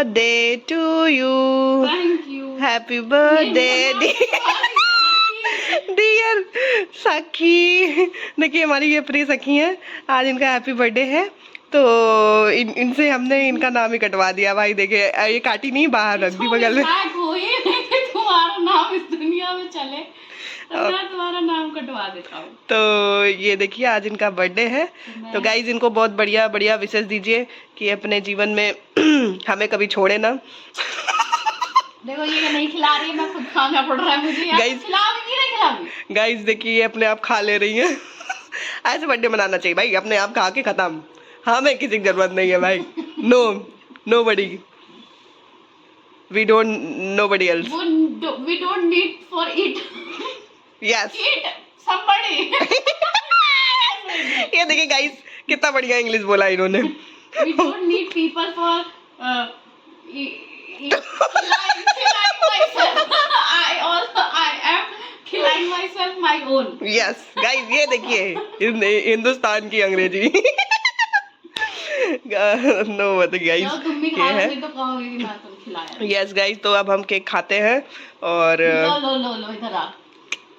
Birthday to you, thank you, happy birthday dear सखी। देखिए हमारी ये प्रिय सखी है, आज इनका हैप्पी बर्थडे है तो इनसे हमने इनका नाम ही कटवा दिया भाई। देखिए ये काटी नहीं, बाहर रख दी बगल में। तुम्हारा नाम इस दुनिया में चले तो मैं तुम्हारा नाम कटवा देता हूँ। तो ये देखिए आज इनका बर्थडे है, तो गाइज इनको बहुत बढ़िया बढ़िया विशेष दीजिए कि अपने जीवन में हमें कभी छोड़े ना। देखो ये नहीं खिला रही है, मैं खुद खाना पड़ रहा है मुझे। गाइज गाइज देखिए ये अपने आप खा ले रही है। ऐसे बर्थडे मनाना चाहिए भाई, अपने आप खा के खत्म, हमें किसी की जरूरत नहीं है भाई। Nobody, we don't nobody else, we don't need for it. Yes it somebody। ये देखिए गाइस कितना बढ़िया इंग्लिश बोला इन्होंने। We don't need people for killing myself। I am killing myself my own। Yes guys ये देखिए हिंदुस्तान की अंग्रेजी। नो बताइए गाइस तुम भी खा लो तो कहोगे कि मैं तुम खिलाया। यस गाइस तो अब हम केक खाते हैं और लो इधर आ।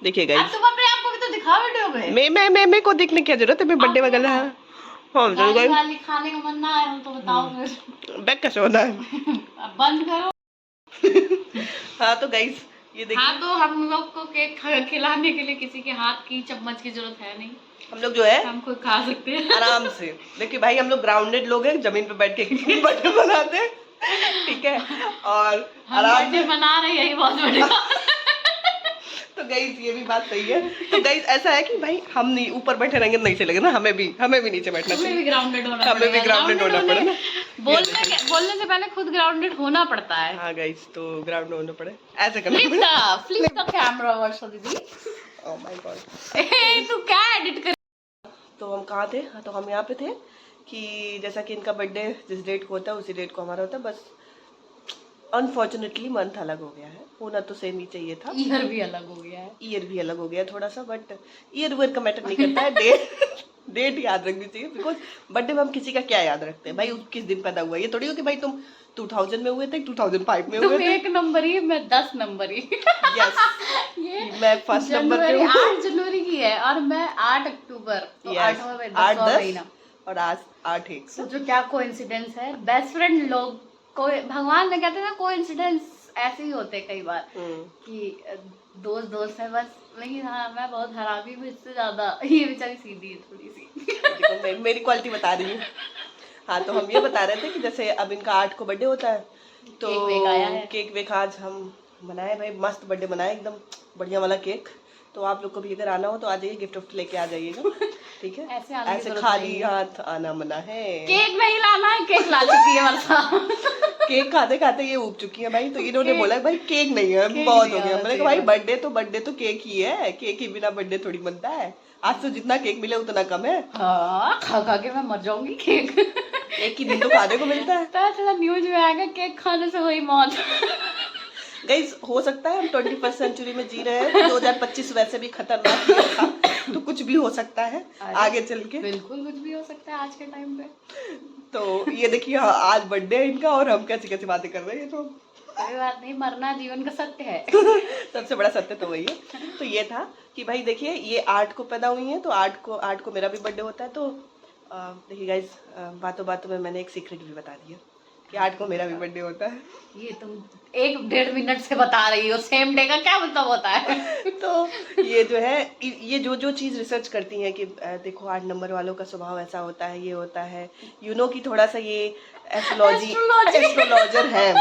देखिए गाइस तुम अपने आप को भी तो दिखा वीडियो में। मैं को दिखने की क्या जरूरत है, मैं बर्थडे वगैरह है। हाँ चलो गाइस गाली खाने का मन ना है तो बताओ फिर। बैग कैसे होना है? अब बंद करो। हाँ तो गाइस ये देखिए, हाँ तो हम लोग को केक खिलाने के लिए किसी के हाथ की चम्मच की जरूरत है नहीं, हम लोग जो है हम खुद खा सकते हैं आराम से। देखिए भाई हम लोग ग्राउंडेड लोग हैं, जमीन पे बैठ के बर्थडे मनाते हैं, ठीक है, और आराम से बना रहे यही बहुत बड़ी। तो गाइस ये भी बात सही है। तो गाइस ऐसा है कि भाई हम नहीं ऊपर बैठे रहेंगे नहीं चलेगा ना, हमें भी नीचे बैठना चाहिए, हमें भी ग्राउंडेड होना पड़े ना। बोलने से पहले खुद ग्राउंडेड होना पड़ता है। हाँ गाइस तो ग्राउंड होना पड़े, ऐसे करना फ्लिप द कैमरा वर्षा दीदी। ओह माय गॉड, तू क्या एडिट कर। तो हम कहाँ थे? हाँ तो हम यहाँ पे थे कि जैसा कि इनका बर्थडे जिस डेट को होता है उसी डेट को हमारा होता है, बस अनफॉर्चुनेटली मंथ अलग हो गया है, होना तो सेम ही चाहिए था। ईयर भी अलग हो गया है, ईयर भी अलग हो गया थोड़ा सा, बट ईयर वेयर का मैटर नहीं करता है, डेट याद रखनी चाहिए। बिकॉज बर्थडे में हम किसी का क्या याद रखते हैं भाई, किस दिन पैदा हुआ, ये थोड़ी हो कि भाई तुम 2000 में हुए थे, 2005 में हुए थे। 1 नंबर ही, मैं 10 नंबर ही। यस ये मैं फर्स्ट नंबर पे हूँ। 8 जनवरी की है और मैं 8 अक्टूबर, तो 8वां महीना और आज 8/1। सोचो क्या कोइंसिडेंस है। बेस्ट फ्रेंड लोग को भगवान ने कहते हैं ना, कोइंसिडेंस ऐसे ही होते कई बार कि दोस्त है बस। लेकिन हाँ मैं बहुत हरामी हूँ इससे ज्यादा, ये बेचारी सीधी है थोड़ी सी। देखो मेरी क्वालिटी बता रही हूँ। हाँ तो हम ये बता रहे थे कि जैसे अब इनका 8 को बर्थडे होता है तो केक वेक आज हम बनाए भाई, मस्त बर्थडे बनाए, एकदम बढ़िया वाला केक। तो आप लोग को भी अगर आना हो तो आ जाइए, गिफ्ट लेके आ जाइएगा, ठीक है। ऐसे खाली हाथ आना मना है। केक नहीं लाना है, केक ला चुकी है वर्षा। केक खाते खाते ये उब चुकी है भाई, तो इन्होंने बोला भाई केक नहीं है, बहुत हो गया। मैंने कहा भाई बर्थडे तो केक ही है, केक ही बिना बर्थडे थोड़ी बनता है। आज तो जितना केक मिले उतना कम है। हाँ, खा के मैं मर जाऊंगी। केक एक ही दिन तो खाने को मिलता है। पता चला न्यूज में आएगा केक खाने से हुई मौत। गाइस हो सकता है हम 21st सेंचुरी में जी रहे हैं, 2025 वैसे भी खतरनाक था, तो कुछ भी हो सकता है आगे चल के। बिल्कुल कुछ भी हो सकता है आज के टाइम पे। तो ये देखिए आज बर्थडे है इनका और हम कैसी कैसी बातें कर रहे हैं। तो कोई बात नहीं, मरना जीवन का सत्य है। सबसे बड़ा सत्य तो वही है। तो ये था कि भाई देखिए ये 8 को पैदा हुई है, तो 8 को मेरा भी बर्थडे होता है। तो देखिए गाइज बातों बातों में मैंने एक सीक्रेट भी बता दिया कि 8 को मेरा भी बर्थडे होता है। ये तुम 1-1.5 मिनट से बता रही हो, सेम डे का क्या मतलब होता है? तो ये जो है ये जो चीज़ रिसर्च करती हैं कि देखो 8 नंबर वालों का स्वभाव ऐसा होता है, ये होता है, कि थोड़ा सा ये एस्ट्रोलॉजर है,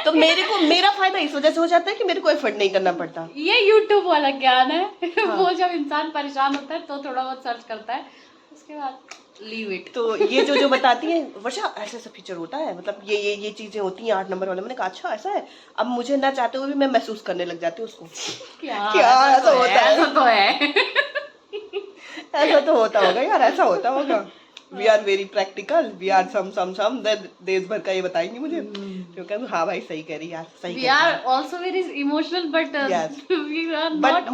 तो मेरा फायदा इस वजह से हो जाता है कि मेरे को एफर्ट नहीं करना पड़ता। ये यूट्यूब वाला ज्ञान है। हाँ। वो जब इंसान परेशान होता है तो थोड़ा बहुत सर्च करता है, उसके बाद लीव इट। तो ये जो बताती है वर्षा ऐसा फीचर होता है, मतलब ये चीजें होती हैं 8 नंबर वाले। मैंने कहा अच्छा ऐसा है। अब मुझे ना चाहते हुए भी मैं महसूस करने लग जाती हूँ उसको। क्या ऐसा होता है? ऐसा तो है। ऐसा तो होता होगा यार, ऐसा होता होगा। We are very practical, we are some देश भर का ये बताएंगे मुझे, क्योंकि हाँ भाई सही कह रही यार, सही। We are also very emotional but we are not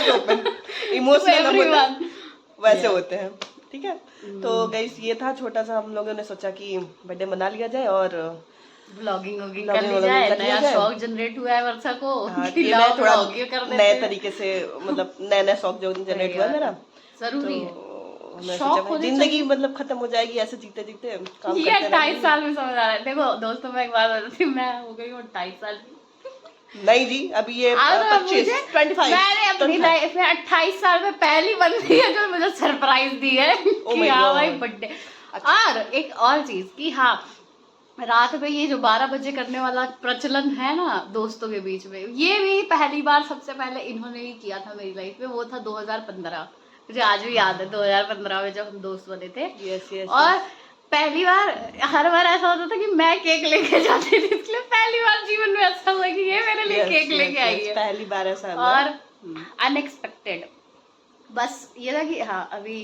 open, emotional वैसे होते हैं। ठीक है। तो गाइस ये था छोटा सा, हम लोगों ने सोचा कि बर्थडे मना लिया जाए और व्लॉगिंग कर ली जाए, नया शौक जनरेट हुआ है वर्षा को। हाँ, कि मैं थोड़ा नए नए तरीके से मतलब नया शौक जो जनरेट हुआ है मेरा, जरूरी है। तो मैं शौक सोचा जिंदगी मतलब खत्म हो जाएगी ऐसे जीते जीते काम ये करते 28 साल में समझ आ रहा है। देखो दोस्तों में एक बात बता थी, मैं हो गई हूँ 28 साल की। नहीं जी, अभी ये 25 मैंने अपनी लाइफ में 28 साल में पहली बंदी है जो मुझे सरप्राइज दी है कि हाँ भाई बर्थडे। और एक और चीज कि हाँ, रात में ये जो 12 बजे करने वाला प्रचलन है ना दोस्तों के बीच में, ये भी पहली बार सबसे पहले इन्होंने ही किया था मेरी लाइफ में। वो था 2015, मुझे आज भी याद है 2015 में जब हम दोस्त बने थे। और पहली बार, हर बार ऐसा होता था कि मैं केक लेके जाती थी, इसलिए पहली बार जीवन में ऐसा हुआ कि ये मेरे लिए केक लेके आई है, पहली बार ऐसा। और अनएक्सपेक्टेड बस ये था कि हाँ अभी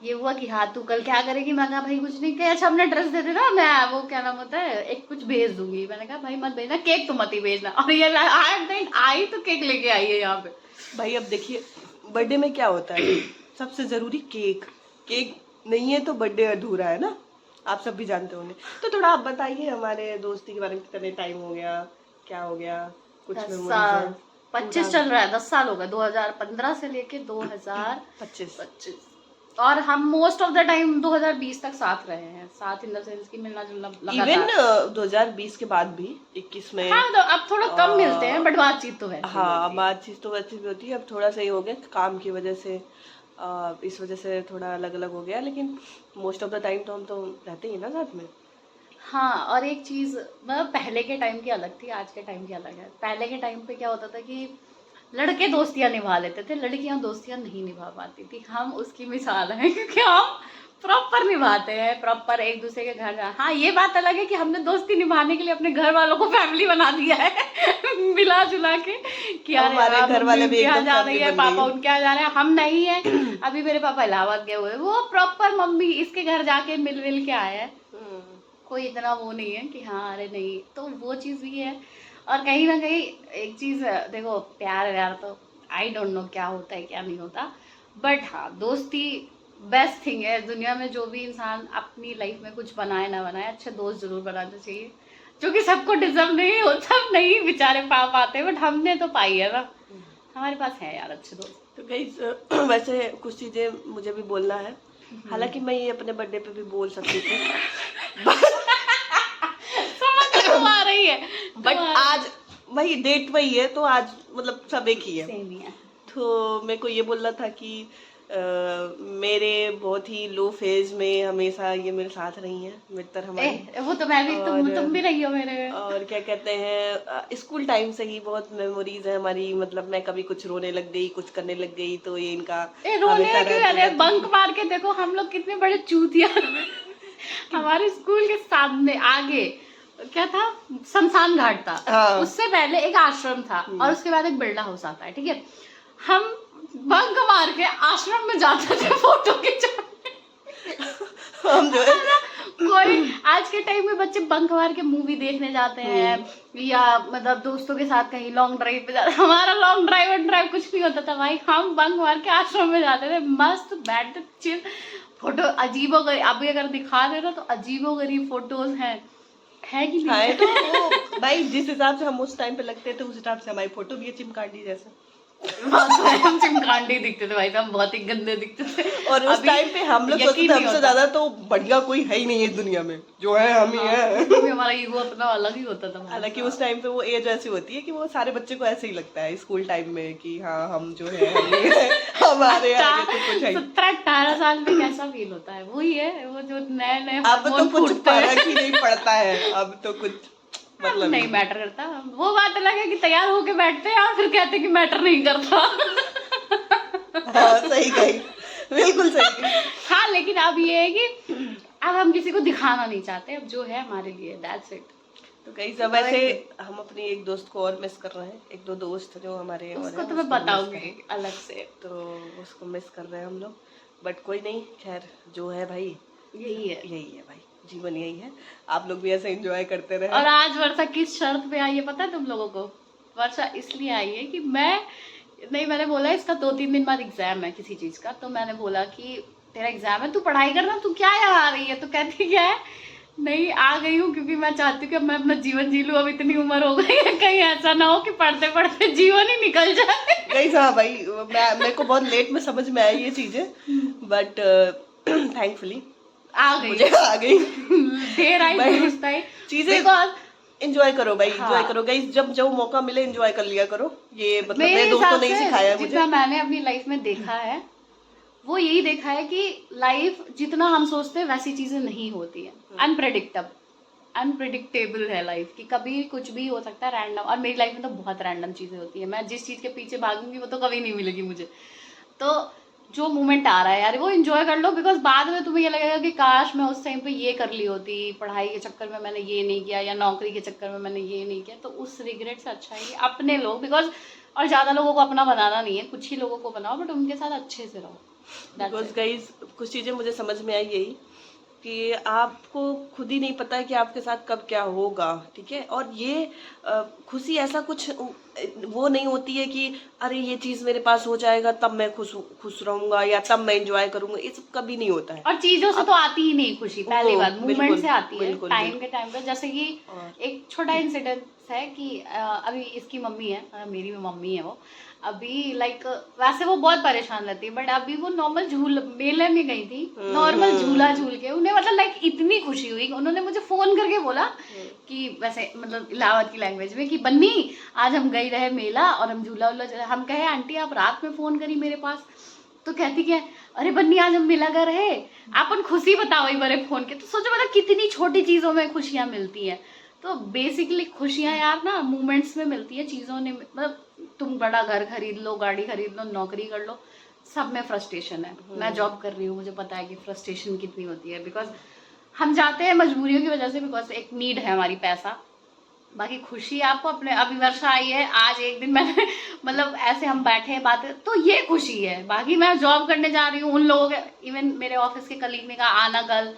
ये हुआ कि हाँ तू कल क्या करेगी। मैं कहा भाई कुछ नहीं, कहे अच्छा हमने ड्रेस दे देना, मैं वो क्या नाम होता है एक कुछ भेज दूंगी। मैंने कहा भाई मत भेजना, केक तो मत ही भेजना। और ये आई तो केक लेके आई है यहाँ पे। भाई अब देखिए बर्थडे में क्या होता है, सबसे जरूरी केक। केक नहीं है तो बर्थडे अधूरा है ना, आप सब भी जानते होंगे। तो थोड़ा आप बताइए हमारे दोस्ती के बारे में, कितने टाइम हो गया, क्या हो गया, कुछ 25 चल रहा है, 10 साल हो गए, 2015 से लेके 2025। और हम मोस्ट ऑफ द टाइम 2020 तक साथ रहे हैं, साथ इन द सेंस की मिलना जुलना लगातार। इवन 2020 के बाद भी 21 में। हाँ तो अब थोड़ा कम मिलते हैं, बट बातचीत तो है। हाँ बातचीत तो वैसे भी होती है, अब थोड़ा सही हो गया काम की वजह से, इस वजह से थोड़ा अलग अलग हो गया, लेकिन मोस्ट ऑफ द टाइम तो हम तो रहते ही ना साथ में। हाँ और एक चीज मतलब पहले के टाइम की अलग थी, आज के टाइम की अलग है। पहले के टाइम पे क्या होता था कि लड़के दोस्तियां निभा लेते थे, लड़कियां दोस्तियां नहीं निभा पाती थी। हम उसकी मिसाल हैं क्योंकि हम प्रॉपर निभाते हैं, प्रॉपर एक दूसरे के घर। हाँ ये बात अलग है कि हमने दोस्ती निभाने के लिए अपने घर वालों को फैमिली बना दिया है मिला जुला के कि हमारे घर वाले भी एकदम जा रही है, पापा उनके यहाँ जा रहे हैं, हम नहीं है। अभी मेरे पापा इलाहाबाद गए हुए, वो प्रॉपर मम्मी इसके घर जाके मिल के आए हैं। कोई इतना वो नहीं है कि हाँ अरे नहीं, तो वो चीज़ भी है। और कहीं ना कहीं एक चीज़ देखो, प्यार व्यार तो आई डोंट नो क्या होता है क्या नहीं होता, बट हाँ दोस्ती बेस्ट थिंग है दुनिया में। जो भी इंसान अपनी लाइफ में कुछ बनाए ना बनाए, अच्छे दोस्त जरूर बनाने चाहिए, जो कि सबको डिजर्व नहीं होता, नहीं बेचारे पा पाते, बट हमने तो पाई है ना, हमारे पास है यार अच्छे दोस्त। तो गाइस वैसे कुछ चीज़ें मुझे भी बोलना है, हालांकि मैं ये अपने बर्थडे पे भी बोल सकती थी समझ तो आ रही है, बट आज वही डेट वही है, तो आज मतलब सब एक ही है। सेम ही है। तो मेरे को ये बोलना था कि मेरे बहुत ही लो फेज में हमेशा ये मेरे साथ रही हैं मित्र हमारी। वो तो मैं भी, तुम भी रही हो मेरे। और क्या कहते हैं, स्कूल टाइम से ही बहुत मेमोरीज है हमारी। मतलब मैं कभी कुछ रोने लग गई, कुछ करने लग गई, तो ये इनका रोने बंक मार के देखो हम लोग कितने बड़े चूतिया हमारे स्कूल के सामने आगे क्या था, शमशान घाट था। हाँ। उससे पहले एक आश्रम था और उसके बाद एक बिरला हाउस आता है, ठीक है। हम बंक मार के आश्रम में जाते थे फोटो खिंचाने हम जो है कोई आज के टाइम में बच्चे बंक मार के मूवी देखने जाते हैं या मतलब दोस्तों के साथ कहीं लॉन्ग ड्राइव पे जाते हैं। हमारा लॉन्ग ड्राइव कुछ नहीं होता था भाई, हम बंक मार के आश्रम में जाते थे, मस्त बैठ चिल फोटो। अजीबो गरीब अभी अगर दिखा दे ना तो अजीबो गरीब फोटोज है कि नहीं? तो वो भाई जिस हिसाब से हम उस टाइम पे लगते थे, उस हिसाब से हमारी फोटो भी है चिमकांडी जैसे। हम चिमकांडी दिखते थे भाई, हम बहुत ही गंदे दिखते थे। और उस टाइम पे हम लोग सोचते थे हमसे ज्यादा तो बढ़िया कोई है ही नहीं इस दुनिया में, जो है हम ही हैं। हमारा ईगो अपना अलग ही होता था। हालांकि उस टाइम पे वो एज ऐसी होती है कि वो सारे बच्चे को ऐसे ही लगता है स्कूल टाइम में कि हाँ हम जो है हमारे आगे तो कुछ है। 17-18 साल में कैसा फील होता है, वही है वो जो नए अब तो कुछ फर्क ही नहीं पड़ता है, अब तो कुछ मतलब नहीं मैटर करता। वो बात अलग है कि तैयार होके बैठते हैं और फिर कहते हैं कि मैटर नहीं करता। हाँ सही कही, बिल्कुल सही। हाँ लेकिन अब ये है कि अब हम किसी को दिखाना नहीं चाहते, अब जो है हमारे लिए दैट्स इट। तो कई सब ऐसे हम अपनी एक दोस्त को और मिस कर रहे हैं, एक दो दोस्त जो हमारे उसको तो मैं बताऊंगी अलग से, तो उसको मिस कर रहे हैं हम लोग, बट कोई नहीं, खैर जो है भाई यही है भाई, जीवन यही है। आप लोग भी ऐसे एंजॉय करते रहे। और आज वर्षा किस शर्त पे आई है पता है तुम लोगों को? वर्षा इसलिए आई है कि मैंने बोला इसका 2-3 दिन बाद एग्जाम है किसी चीज का, तो मैंने बोला कि तेरा एग्जाम है, तू पढ़ाई करना, तू क्या यहाँ आ रही है? तो कहती क्या है, नहीं आ गई हूँ क्योंकि मैं चाहती हूँ कि मैं अपना जीवन जी लूँ, अब इतनी उम्र हो गई है, कहीं ऐसा ना हो कि पढ़ते पढ़ते जीवन ही निकल जाए। गई हाँ भाई, मेरे को बहुत लेट में समझ में आई ये चीजें, बट थैंकफुली आ गई, मुझे आ गई। देर आई दुरुस्त आई चीजें। बिकॉज एंजॉय करो भाई, हाँ। एंजॉय करो गाइस, जब जो मौका मिले एंजॉय कर लिया करो। ये मतलब मेरे मेरे दोस्तों हिसाब ने ही से सिखाया है मुझे। जितना मैंने अपनी लाइफ में देखा है वो यही देखा है कि लाइफ जितना हम सोचते हैं वैसी चीजें नहीं होती है। अनप्रेडिक्टेबल है लाइफ, कि कभी कुछ भी हो सकता है रैंडम। और मेरी लाइफ में तो बहुत रैंडम चीजें होती है, मैं जिस चीज के पीछे भागूंगी वो तो कभी नहीं मिलेगी मुझे। तो जो मोमेंट आ रहा है यार वो एंजॉय कर लो, बिकॉज बाद में तुम्हें ये लगेगा कि काश मैं उस टाइम पे ये कर ली होती, पढ़ाई के चक्कर में मैंने ये नहीं किया या नौकरी के चक्कर में मैंने ये नहीं किया। तो उस रिग्रेट से अच्छा है कि अपने लोग, बिकॉज और ज्यादा लोगों को अपना बनाना नहीं है, कुछ ही लोगों को बनाओ बट उनके साथ अच्छे से रहो। बिकॉज गाइज कुछ चीजें मुझे समझ में आई यही कि आपको खुद ही नहीं पता है कि आपके साथ कब क्या होगा, ठीक है। और ये खुशी ऐसा कुछ वो नहीं होती है कि अरे ये चीज मेरे पास हो जाएगा तब मैं खुश रहूंगा या तब मैं एंजॉय करूंगा, ये सब कभी नहीं होता है। और चीजों से तो आती ही नहीं खुशी, पहली बात मूवमेंट से आती है, टाइम के टाइम पे। जैसे कि एक छोटा इंसिडेंस है कि अभी इसकी मम्मी है, मेरी भी मम्मी है वो, अभी लाइक वैसे वो बहुत परेशान रहती है बट अभी वो नॉर्मल मेले में गई थी, नॉर्मल झूला झूल के उन्हें मतलब लाइक इतनी खुशी हुई, उन्होंने मुझे फोन करके बोला कि वैसे मतलब इलाहाबाद की लैंग्वेज में कि बन्नी आज हम गई रहे मेला और हम झूला उला, हम कहे आंटी आप रात में फोन करी मेरे पास, तो कहती क्या अरे बन्नी आज हम मिला कर रहे, आपन खुशी बताओ बड़े फोन के। तो सोचो मतलब कितनी छोटी चीजों में खुशियां मिलती हैं। तो बेसिकली खुशियां यार ना मोमेंट्स में मिलती है, चीजों ने मतलब तुम बड़ा घर खरीद लो, गाड़ी खरीद लो, नौकरी कर लो, सब में फ्रस्ट्रेशन है। मैं जॉब कर रही हूँ, मुझे पता है कि फ्रस्ट्रेशन कितनी होती है, बिकॉज हम जाते हैं मजबूरियों की वजह से, बिकॉज एक नीड है हमारी पैसा। बाकी खुशी आपको अपने, अभी वर्षा आई है आज एक दिन मैंने मतलब ऐसे हम बैठे हैं बातें, तो ये खुशी है। बाकी मैं जॉब करने जा रही हूँ, उन लोगों के इवन मेरे ऑफिस के कलीग ने कहा आना कल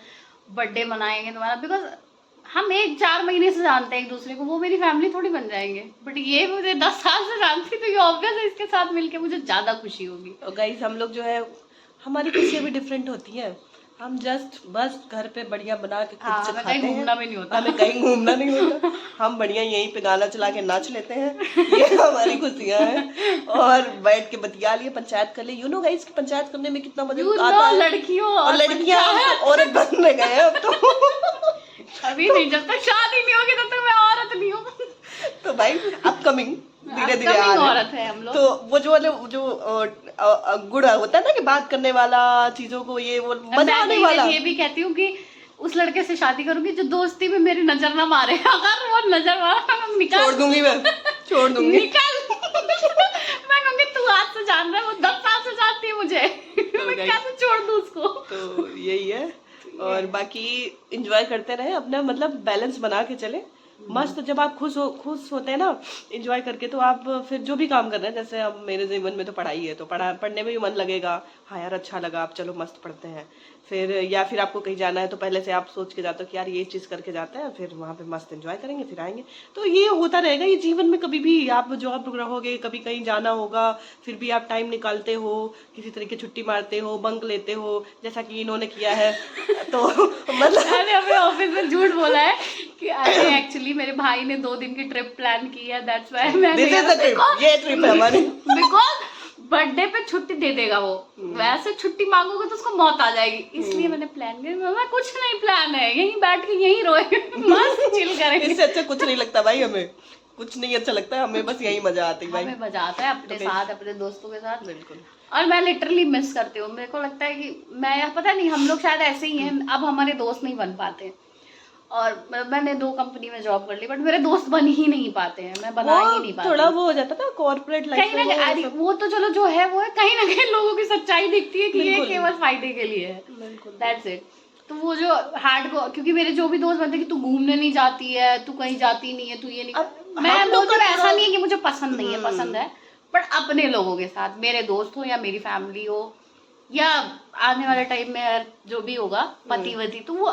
बर्थडे मनाएंगे तुम्हारा, बिकॉज हम 1-4 महीने से जानते हैं एक दूसरे को, वो मेरी फैमिली थोड़ी बन जाएंगे। बट ये मुझे 10 साल से जानती, तो ये ऑब्वियस है इसके साथ मिलके मुझे ज्यादा खुशी होगी। और गाइस हम लोग जो है हमारी खुशियाँ भी डिफरेंट होती हैं, हम जस्ट बस घर पे बढ़िया बना के खुद से खाते हैं, घूमना भी नहीं होता, हमें कहीं घूमना नहीं होता, हम बढ़िया यहीं पे गाना चला के नाच लेते हैं, ये हमारी खुशियाँ हैं। और बैठ के बतिया लिए, पंचायत कर लिए, गाइस की पंचायत करने में कितना मजा आता है। लड़कियों और लड़कियां औरत बनने गए हैं अब तो अभी नहीं, जब तक शादी नहीं होगी तब तक मैं औरत नहीं हूँ। तो भाई अपकमिंग धीरे धीरे आ औरत है हम लोग। तो वो जो वाले जो गुड़ होता है ना कि बात करने वाला, चीजों को ये वो मजा आने वाला। ये भी कहती हूँ कि उस लड़के से शादी करूंगी जो दोस्ती में मेरी नजर ना मारे, अगर वो नजर मारा निकाल छोड़ दूंगी, मैं छोड़ दूंगी निकाल मैं कहूंगी तू आज से जान रहा है, वो 10 साल से जानती है मुझे, मैं कैसे छोड़ दूं उसको। तो यही है। और बाकी एंजॉय करते रहे अपना, मतलब बैलेंस बना के चले मस्त। जब आप खुश होते हैं ना एंजॉय करके, तो आप फिर जो भी काम कर रहे हैं, जैसे अब मेरे जीवन में तो पढ़ाई है, तो पढ़ने में भी मन लगेगा, हाँ यार अच्छा लगा, आप चलो मस्त पढ़ते हैं। फिर या फिर आपको कहीं जाना है तो पहले से आप सोच के जाते हो कि यार ये चीज़ करके जाते हैं, फिर वहाँ पे मस्त एंजॉय करेंगे, फिर आएंगे। तो ये होता रहेगा ये जीवन में, कभी भी आप जॉब रहोगे, कभी कहीं जाना होगा, फिर भी आप टाइम निकालते हो, किसी तरीके छुट्टी मारते हो, बंक लेते हो, जैसा कि इन्होंने किया है। तो मतलब मैंने अपने ऑफिस में झूठ बोला है कि एक्चुअली मेरे भाई ने 2 दिन की ट्रिप प्लान की है, दैट्स व्हाई मैंने ये ट्रिप है हमारी, बिकॉज बर्थडे पे छुट्टी दे देगा वो, वैसे छुट्टी मांगोगे तो उसको मौत आ जाएगी, इसलिए मैंने प्लान किया। मैं कुछ नहीं प्लान है, यहीं बैठ के यहीं रोएंगे, मस्त चिल करेंगे। इससे अच्छा कुछ नहीं लगता भाई, हमें कुछ नहीं अच्छा लगता है, हमें बस यही मजा आती है भाई, हमें मजा आता है अपने साथ, अपने दोस्तों के साथ। बिल्कुल। और मैं लिटरली मिस करती हूँ, मेरे को लगता है कि मैं, पता नहीं हम लोग शायद ऐसे ही हैं, अब हमारे दोस्त नहीं बन पाते। और मैंने 2 कंपनी में जॉब कर ली बट मेरे दोस्त बन ही नहीं पाते हैं, मैं बना ही नहीं पाती। थोड़ा वो हो जाता ना कॉर्पोरेट लाइफ में, कहीं ना वो तो चलो जो है वो है, कहीं ना कहीं लोगों की सच्चाई दिखती है कि ये केवल फायदे के लिए है, दैट्स इट। तो वो जो हार्ड को, क्योंकि मेरे जो भी दोस्त बनते कि तू घूमने नहीं जाती है, तू कहीं जाती नहीं है, तू ये नहीं, मैं बोलती हूँ ऐसा नहीं है कि मुझे पसंद नहीं है, पसंद है, बट अपने लोगों के साथ, मेरे दोस्त हो या मेरी फैमिली हो, या आने वाले टाइम में जो भी होगा पति वति, तो वो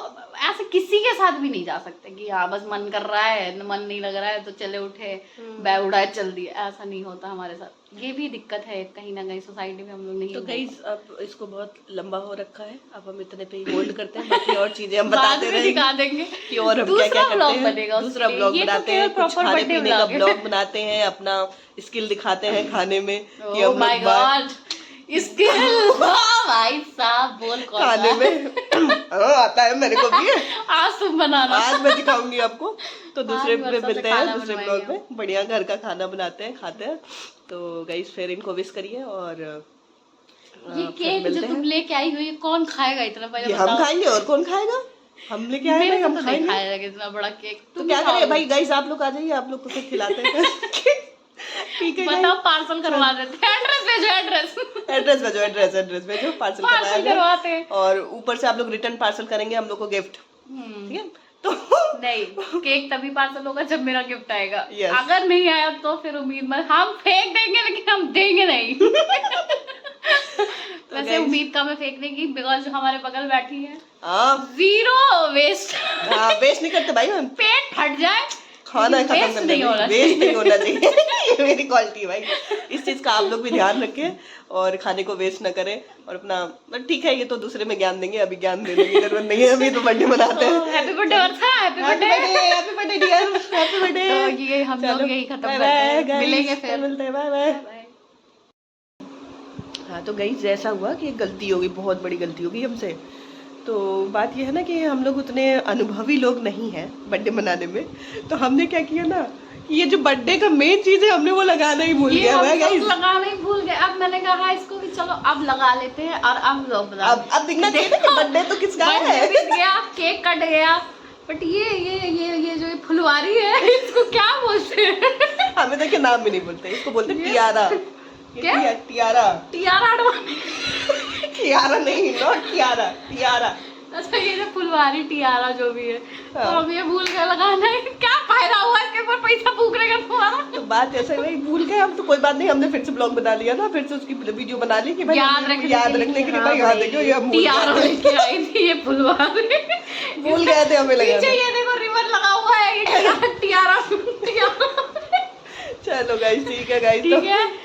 ऐसे किसी के साथ भी नहीं जा सकते कि हाँ बस मन कर रहा है, मन नहीं लग रहा है तो चले उठे बैग उड़ाए चल दिए, ऐसा नहीं होता हमारे साथ। ये भी दिक्कत है कहीं ना कहीं सोसाइटी में हम लोग नहीं। तो गाइस अब इसको बहुत लंबा हो रखा है, अब हम इतने पे ही होल्ड करते हैं, बाकी और चीजें हम बताते रहेंगे, दिखा देंगे कि और हम क्या क्या करते हैं। बनेगा, दूसरा ब्लॉग बनाते हैं, कुछ खाने पीने का ब्लॉग बनाते हैं, अपना स्किल दिखाते हैं खाने में कि हम माय गॉड स्किल भाई साहब बोल कौन खाने में आता है मेरे को भी। आज तुम बनाना, आज मैं दिखाऊंगी आपको। तो दूसरे पे बरसों से मिलते हैं खाना दूसरे बनवाएंगे ब्लॉग में, बढ़िया घर का खाना बनाते हैं खाते हैं। तो गाइस फिर इनको विश करिए और ये केक जो तुम लेके आई हो ये कौन खाएगा इतना, पहले ये हम खाएंगे और कौन खाएगा, हम लेके आए हैं, हम खाएंगे। खाएगा इतना बड़ा केक तो क्या करें भाई, गाइस आप लोग आ जाइए, आप लोग को फिर खिलाते हैं। ठीक है बताओ, पार्सल करवा देते हैं, एड्रेस भेजो, एड्रेस भेजो, पार्सल करवाते हैं। और ऊपर से आप लोग रिटर्न पार्सल करेंगे हम लोग को गिफ्ट, ठीक है। तो नहीं, केक तभी पार्सल होगा जब मेरा गिफ्ट आएगा। Yes. अगर नहीं आया तो फिर उम्मीद मत, हम फेंक देंगे लेकिन हम देंगे नहीं। वैसे उम्मीद कम है फेंकने की, बिकॉज जो हमारे बगल बैठी है जीरो वेस्ट। वेस्ट नहीं करते भाई हम, पेट फट जाए खाना खत्म वेस्ट करना नहीं वेस्ट नहीं होना चाहिए। ये मेरी क्वालिटी है भाई, इस चीज का आप लोग भी ध्यान रखें और खाने को वेस्ट ना करें। और अपना ठीक है, ये तो दूसरे में ज्ञान देंगे, अभी ज्ञान देने की जरूरत नहीं है, अभी तो बर्थडे मनाते हैं। Happy birthday Varsha, happy birthday dear, happy birthday. तो ये हम लोग यही खत्म करते हैं, मिलेंगे फिर, मिलते हैं, बाय बाय। हाँ तो गाइस जैसा हुआ कि गलती हो गई, बहुत बड़ी गलती हो गई हमसे। तो बात ये है ना कि हम लोग उतने अनुभवी लोग नहीं हैं बर्थडे मनाने में, तो हमने क्या किया ना कि ये जो बर्थडे का मेन चीज है हमने वो लगाना ही भूल गया है गाइस, लगाना ही भूल गए। अब मैंने कहा इसको भी चलो अब लगा लेते हैं, और अब दिखना चाहिए ना कि बर्थडे तो किसका है। बीत गया, केक कट गया, बट ये जो फुलवारी है इसको क्या बोलते हैं? हमें देखिए नाम भी नहीं बोलते, इसको बोलते टियारा। क्या? टियारा अडवाणी। टियारा नहीं, नॉट टियारा, टियारा। अच्छा ये जो फुलवारी टियारा जो भी है, तो हम ये भूल गए लगाना है। क्या फायदा हुआ इसके ऊपर पैसा फूकने का तुम्हारा? तो बात ऐसे भाई भूल गए हम, तो कोई बात नहीं, हमने फिर से ब्लॉग बना लिया ना, फिर से उसकी वीडियो बना ली कि भाई याद रखने के लिए भाई याद देखो ये टियारा लेके आई थी, ये फुलवारी भूल गए थे हमें लगा। पीछे ये देखो रिबन लगा हुआ है, ये टियारा। चलो गाइस ठीक है गाइस, ठीक है।